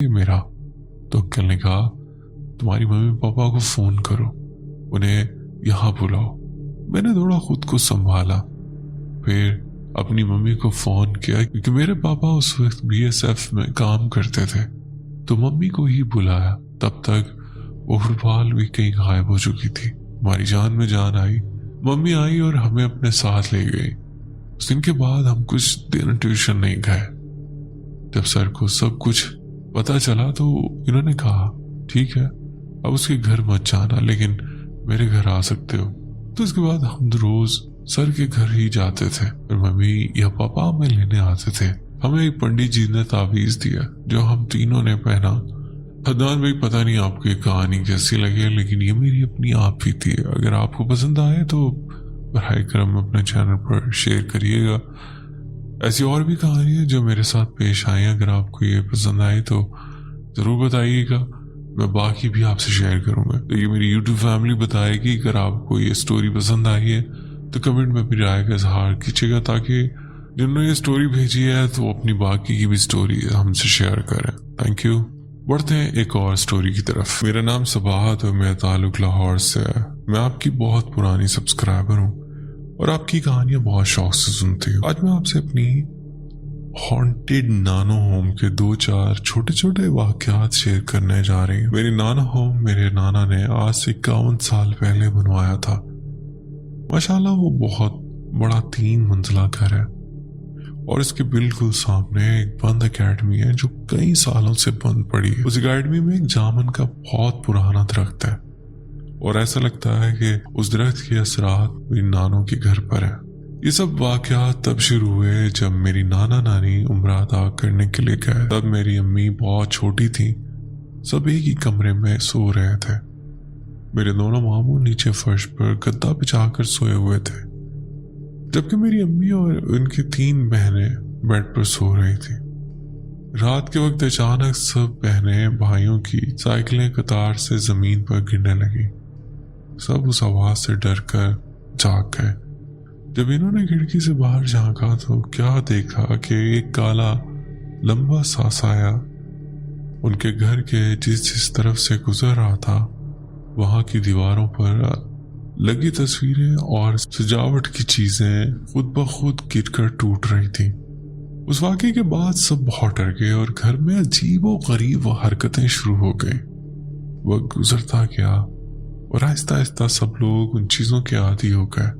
ये मेरा। तो अंकल ने कहा तुम्हारी मम्मी पापा को फ़ोन करो, उन्हें यहाँ बुलाओ। मैंने थोड़ा खुद को संभाला, फिर अपनी मम्मी को फ़ोन किया क्योंकि मेरे पापा उस वक्त BSF में काम करते थे। तो मम्मी को ही बुलाया। तब तक वो फुटबॉल भी कहीं गायब हो चुकी थी। हमारी जान में जान आई। मम्मी आई और हमें अपने साथ ले गई। उस दिन के बाद हम कुछ दिन ट्यूशन नहीं गए। जब सर को सब कुछ पता चला तो इन्होंने कहा ठीक है अब उसके घर मत जाना, लेकिन मेरे घर आ सकते हो। तो इसके बाद हम रोज सर के घर ही जाते थे और मम्मी या पापा हमें लेने आते थे। हमें एक पंडित जी ने ताबीज दिया जो हम तीनों ने पहना। अदनान भाई पता नहीं आपको ये कहानी कैसी लगी, लेकिन ये मेरी अपनी आप ही थी। अगर आपको पसंद आए तो बराए करम अपने चैनल पर शेयर करिएगा। ऐसी और भी कहानियां जो मेरे साथ पेश आई, अगर आपको ये पसंद आए तो ज़रूर बताइएगा, मैं बाकी भी आपसे शेयर करूंगा। तो ये मेरी YouTube फैमिली बताएगी। अगर आपको ये स्टोरी पसंद आई है तो कमेंट में अपनी राय का इजहार कीजिएगा, ताकि जिन्होंने ये स्टोरी भेजी है तो अपनी बाकी की भी स्टोरी हमसे शेयर करें। Thank you. बढ़ते हैं एक और स्टोरी की तरफ। मेरा नाम सबाहत और मेरा ताल्लुक लाहौर से है। मैं आपकी बहुत पुरानी सब्सक्राइबर हूँ और आपकी कहानियां बहुत शौक से सुनती हूँ। आज मैं आपसे अपनी हॉन्टेड नानो होम के 2-4 छोटे छोटे वाकयात शेयर करने जा रही हूँ। मेरी नानो होम मेरे नाना ने आज से 51 साल पहले बनवाया था। माशाल्लाह वो बहुत बड़ा 3 मंजिला घर है और इसके बिल्कुल सामने एक बंद एकेडमी है जो कई सालों से बंद पड़ी है। उस एकेडमी में एक जामुन का बहुत पुराना दरख्त है और ऐसा लगता है कि उस दरख्त के असरात मेरी नानों के घर पर है। ये सब वाकयात तब शुरू हुए जब मेरी नाना नानी उम्रा अदा करने के लिए गए। तब मेरी अम्मी बहुत छोटी थी। सब एक ही कमरे में सो रहे थे। मेरे दोनों मामू नीचे फर्श पर गद्दा बिछाकर सोए हुए थे, जबकि मेरी अम्मी और उनकी 3 बहनें बेड पर सो रही थी। रात के वक्त अचानक सब बहनें भाइयों की साइकिलें कतार से जमीन पर गिरने लगी। सब उस आवाज से डर कर जाग गए। जब इन्होंने खिड़की से बाहर झांका तो क्या देखा कि एक काला लंबा सा साया उनके घर के जिस तरफ से गुजर रहा था वहां की दीवारों पर लगी तस्वीरें और सजावट की चीजें खुद ब खुद गिरकर टूट रही थी। उस वाक़े के बाद सब बहुत डर गए और घर में अजीब और गरीब हरकतें शुरू हो गई। वक्त गुजरता गया और आहिस्ता आहिस्ता सब लोग उन चीजों के आदी हो गए।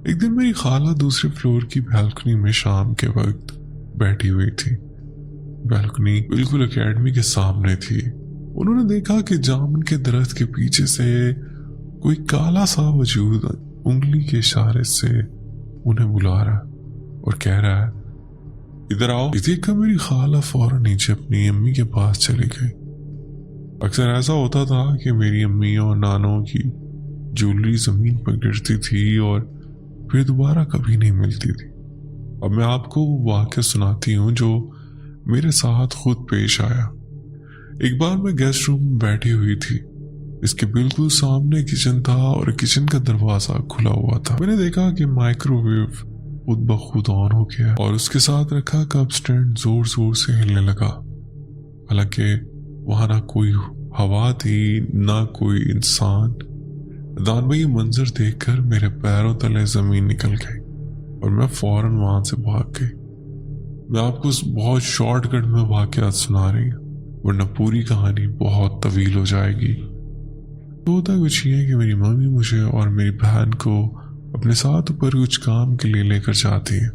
एक दिन मेरी खाला दूसरे फ्लोर की बैल्कनी में शाम के वक्त बैठी हुई थी। बैल्कनी बिल्कुल एकेडमी के सामने थी। उन्होंने देखा कि जामुन के दरख्त के पीछे से कोई काला सा वजूद उंगली के इशारे से उन्हें बुला रहा और कह रहा है इधर आओ। देखकर मेरी खाला फौरन नीचे अपनी अम्मी के पास चली गई। अक्सर ऐसा होता था कि मेरी अम्मी और नानों की ज्वेलरी जमीन पर गिरती थी और फिर दोबारा कभी नहीं मिलती थी। अब मैं आपको वाक़या सुनाती हूँ जो मेरे साथ खुद पेश आया। एक बार मैं गेस्ट रूम में बैठी हुई थी। इसके बिल्कुल सामने किचन था और किचन का दरवाजा खुला हुआ था। मैंने देखा कि माइक्रोवेव खुद ब खुद ऑन हो गया और उसके साथ रखा कप स्टैंड जोर जोर से हिलने लगा। हालांकि वहां ना कोई हवा थी ना कोई इंसान। दान भाई मंजर देखकर मेरे पैरों तले जमीन निकल गई और मैं फौरन वहां से भाग गई। मैं आपको बहुत शॉर्टकट में वाकयात सुना रही हूँ, वरना पूरी कहानी बहुत तवील हो जाएगी। तो होता कुछ ये है कि मेरी मम्मी मुझे और मेरी बहन को अपने साथ ऊपर कुछ काम के लिए लेकर जाती है।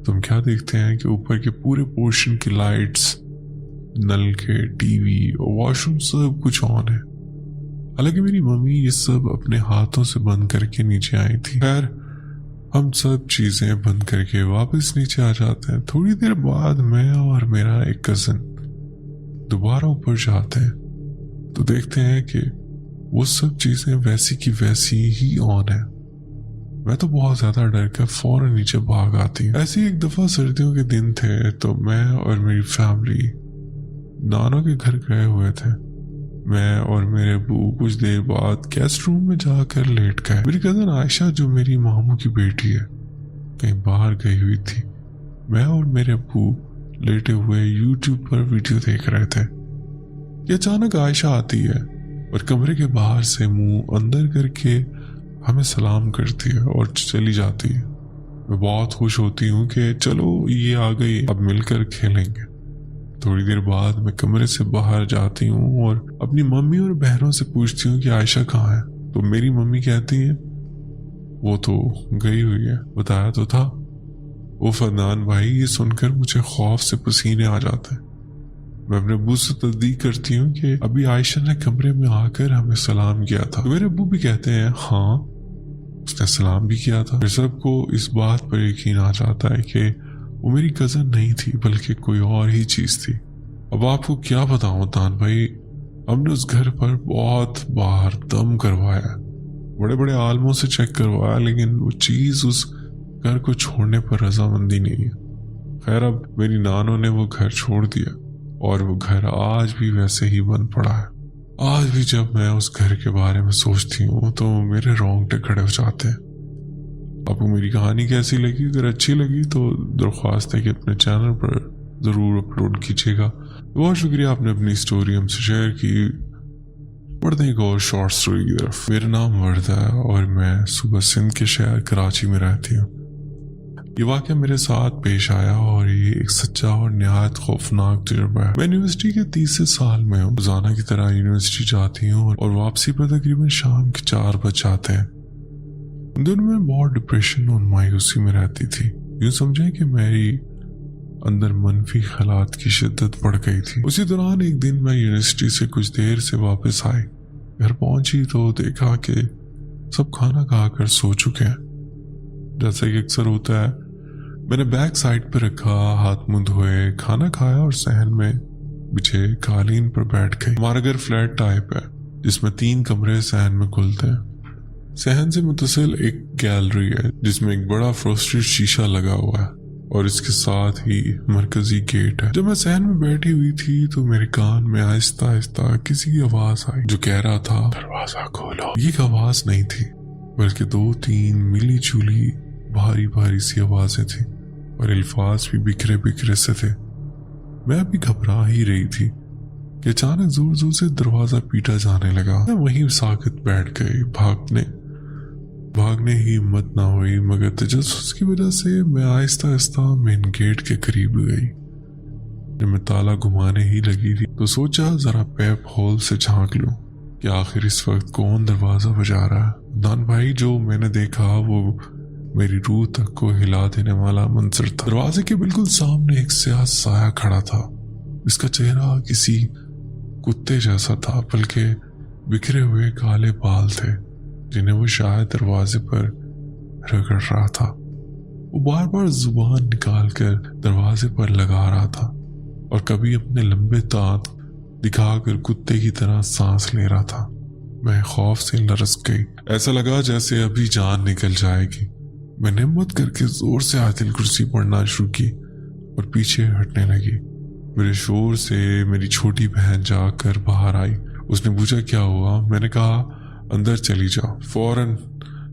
तो हम क्या देखते हैं कि ऊपर के पूरे पोर्शन की लाइट्स, नल के, टीवी और वॉशरूम सब कुछ ऑन है। हालांकि मेरी मम्मी ये सब अपने हाथों से बंद करके नीचे आई थी। खैर हम सब चीजें बंद करके वापस नीचे आ जाते हैं। थोड़ी देर बाद मैं और मेरा एक कजन दोबारा ऊपर जाते हैं तो देखते हैं कि वो सब चीजें वैसी की वैसी ही ऑन है। मैं तो बहुत ज्यादा डर कर फौरन नीचे भाग आती हूँ। ऐसे एक दफा सर्दियों के दिन थे तो मैं और मेरी फैमिली नाना के घर गए हुए थे। मैं और मेरे अबू कुछ देर बाद गेस्ट रूम में जाकर लेट गए। मेरी कजन आयशा जो मेरी मामू की बेटी है कहीं बाहर गई हुई थी। मैं और मेरे अबू लेटे हुए यूट्यूब पर वीडियो देख रहे थे कि अचानक आयशा आती है और कमरे के बाहर से मुंह अंदर करके हमें सलाम करती है और चली जाती है। मैं बहुत खुश होती हूँ कि चलो ये आ गई, अब मिलकर खेलेंगे। थोड़ी देर बाद मैं कमरे से बाहर जाती हूँ और अपनी मम्मी और बहनों से पूछती हूँ कि आयशा कहाँ है। तो मेरी मम्मी कहती है वो तो गई हुई है, बताया तो था। वो फदनान भाई, ये सुनकर मुझे खौफ से पसीने आ जाते हैं। मैं अपने अब्बू से तस्दीक करती हूँ कि अभी आयशा ने कमरे में आकर हमें सलाम किया था। तो मेरे अब्बू भी कहते हैं हाँ, उसने सलाम भी किया था। फिर सबको इस बात पर यकीन आ जाता है कि वो मेरी कज़न नहीं थी बल्कि कोई और ही चीज़ थी। अब आपको क्या बताऊँ तान भाई, हमने उस घर पर बहुत बार दम करवाया, बड़े बड़े आलमों से चेक करवाया, लेकिन वो चीज़ उस घर को छोड़ने पर रजामंदी नहीं है। खैर, अब मेरी नानों ने वो घर छोड़ दिया और वो घर आज भी वैसे ही बंद पड़ा है। आज भी जब मैं उस घर के बारे में सोचती हूँ तो मेरे रोंगटे खड़े हो जाते हैं। आपको मेरी कहानी कैसी लगी? अगर अच्छी लगी तो दरख्वास्त है कि अपने चैनल पर ज़रूर अपलोड कीजिएगा। बहुत शुक्रिया, आपने अपनी स्टोरी हमसे शेयर की। बढ़ते एक और शॉर्ट स्टोरी की तरफ। मेरा नाम वर्दा है और मैं सुबह सिंध के शहर कराची में रहती हूँ। ये वाक़या मेरे साथ पेश आया और ये एक सच्चा और निहायत खौफनाक तजुर्बा है। मैं यूनिवर्सिटी के तीसरे साल में हूँ। रोजाना की तरह यूनिवर्सिटी जाती हूँ और वापसी पर तकरीबन शाम के 4 बज जाते हैं। उन दिनों में बहुत डिप्रेशन और मायूसी में रहती थी। यूँ समझे कि मेरी अंदर मनफी ख्यालात की शिद्दत बढ़ गई थी। उसी दौरान एक दिन मैं यूनिवर्सिटी से कुछ देर से वापस आई। घर पहुंची तो देखा कि सब खाना खाकर सो चुके हैं। जैसे कि अक्सर होता है, मैंने बैक साइड पर रखा, हाथ मुंह धोए, खाना खाया और सहन में बिछे कालीन पर बैठ गई। हमारा घर फ्लैट टाइप है जिसमें 3 कमरे सहन में खुलते हैं। सहन से मुतसिल एक गैलरी है जिसमें एक बड़ा फ्रोस्टेड शीशा लगा हुआ है और इसके साथ ही मरकजी गेट है। जब मैं सहन में बैठी हुई थी तो मेरे कान में आहिस्ता आहिस्ता किसी की आवाज आई जो कह रहा था दरवाजा खोलो। ये एक आवाज नहीं थी बल्कि 2-3 मिली जुली भारी भारी सी आवाजें थी और अल्फाज भी बिखरे बिखरे से थे। मैं अभी घबरा ही रही थी कि अचानक जोर जोर से दरवाजा पीटा जाने लगा। मैं वहीं साकित बैठ गई। भागने ही हिम्मत ना हुई, मगर तजस्सुस की वजह से मैं आहिस्ता आहिस्ता मेन गेट के करीब गई। जब मैं ताला घुमाने ही लगी थी तो सोचा जरा पेप होल से झांक लूं कि आखिर इस वक्त कौन दरवाजा बजा रहा है। दान भाई, जो मैंने देखा वो मेरी रूह तक को हिला देने वाला मंजर था। दरवाजे के बिल्कुल सामने एक स्याह साया खड़ा था। इसका चेहरा किसी कुत्ते जैसा था, बल्कि बिखरे हुए काले बाल थे जिन्हें वो शायद दरवाजे पर रगड़ रहा था। वो बार बार जुबान निकालकर दरवाजे पर लगा रहा था और कभी अपने लंबे दांत दिखाकर कुत्ते की तरह सांस ले रहा था। मैं खौफ से लरस गई। ऐसा लगा जैसे अभी जान निकल जाएगी। मैंने हिम्मत करके जोर से आयतुल कुर्सी पढ़ना शुरू की और पीछे हटने लगी। मेरे शोर से मेरी छोटी बहन जाकर बाहर आई। उसने पूछा क्या हुआ। मैंने कहा अंदर चली जाओ, फौरन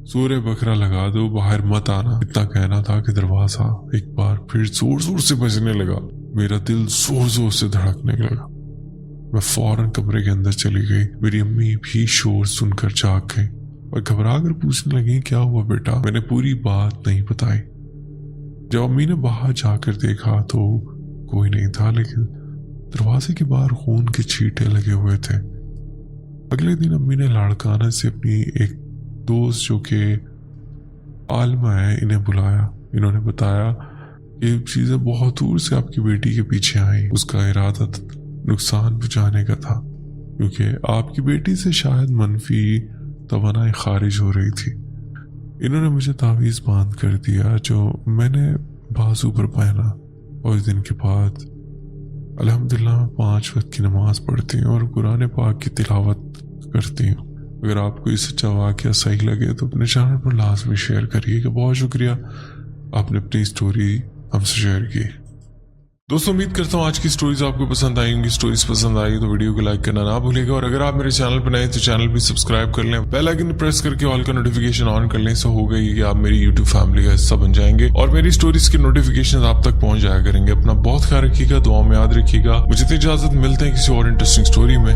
सूर्य बकरा लगा दो, बाहर मत आना। इतना कहना था कि दरवाजा एक बार फिर जोर जोर से बजने लगा। मेरा दिल जोर जोर से धड़कने लगा। मैं फौरन कमरे के अंदर चली गई। मेरी अम्मी भी शोर सुनकर जाग गई और घबरा कर पूछने लगी क्या हुआ बेटा। मैंने पूरी बात नहीं बताई। जब अम्मी ने बाहर जाकर देखा तो कोई नहीं था, लेकिन दरवाजे के बाहर खून के छींटे लगे हुए थे। अगले दिन अम्मी ने लाड़काना से अपनी एक दोस्त जो कि आलमा है इन्हें बुलाया। इन्होंने बताया ये चीजें बहुत दूर से आपकी बेटी के पीछे आई। उसका इरादा नुकसान पहुंचाने का था क्योंकि आपकी बेटी से शायद मनफी तवानाई खारिज हो रही थी। इन्होंने मुझे तावीज़ बांध कर दिया जो मैंने बाजू पर पहना और इस दिन के बाद अल्हम्दुलिल्लाह 5 वक्त की नमाज पढ़ती हूँ और कुरान पाक की तिलावत करती हूँ। अगर आपको ये सच्चा वाक़या सही लगे तो अपने चैनल पर लाजमी शेयर करिएगा। बहुत शुक्रिया, आपने अपनी स्टोरी हमसे शेयर की। दोस्तों उम्मीद करता हूँ आज की स्टोरीज आपको पसंद आई होंगी। स्टोरीज पसंद आई तो वीडियो को लाइक करना ना भूलिएगा, और अगर आप मेरे चैनल पर नए तो चैनल भी सब्सक्राइब कर लें, बेल आइकन प्रेस करके ऑल का नोटिफिकेशन ऑन कर लें। सो हो गई कि आप मेरी यूट्यूब फैमिली का हिस्सा बन जाएंगे और मेरी स्टोरीज के नोटिफिकेशन आप तक पहुंच जाया करेंगे। अपना बहुत ख्याल रखिएगा, दुआ में याद रखिएगा। मुझे तो इजाजत, मिलते हैं किसी और इंटरेस्टिंग स्टोरी में।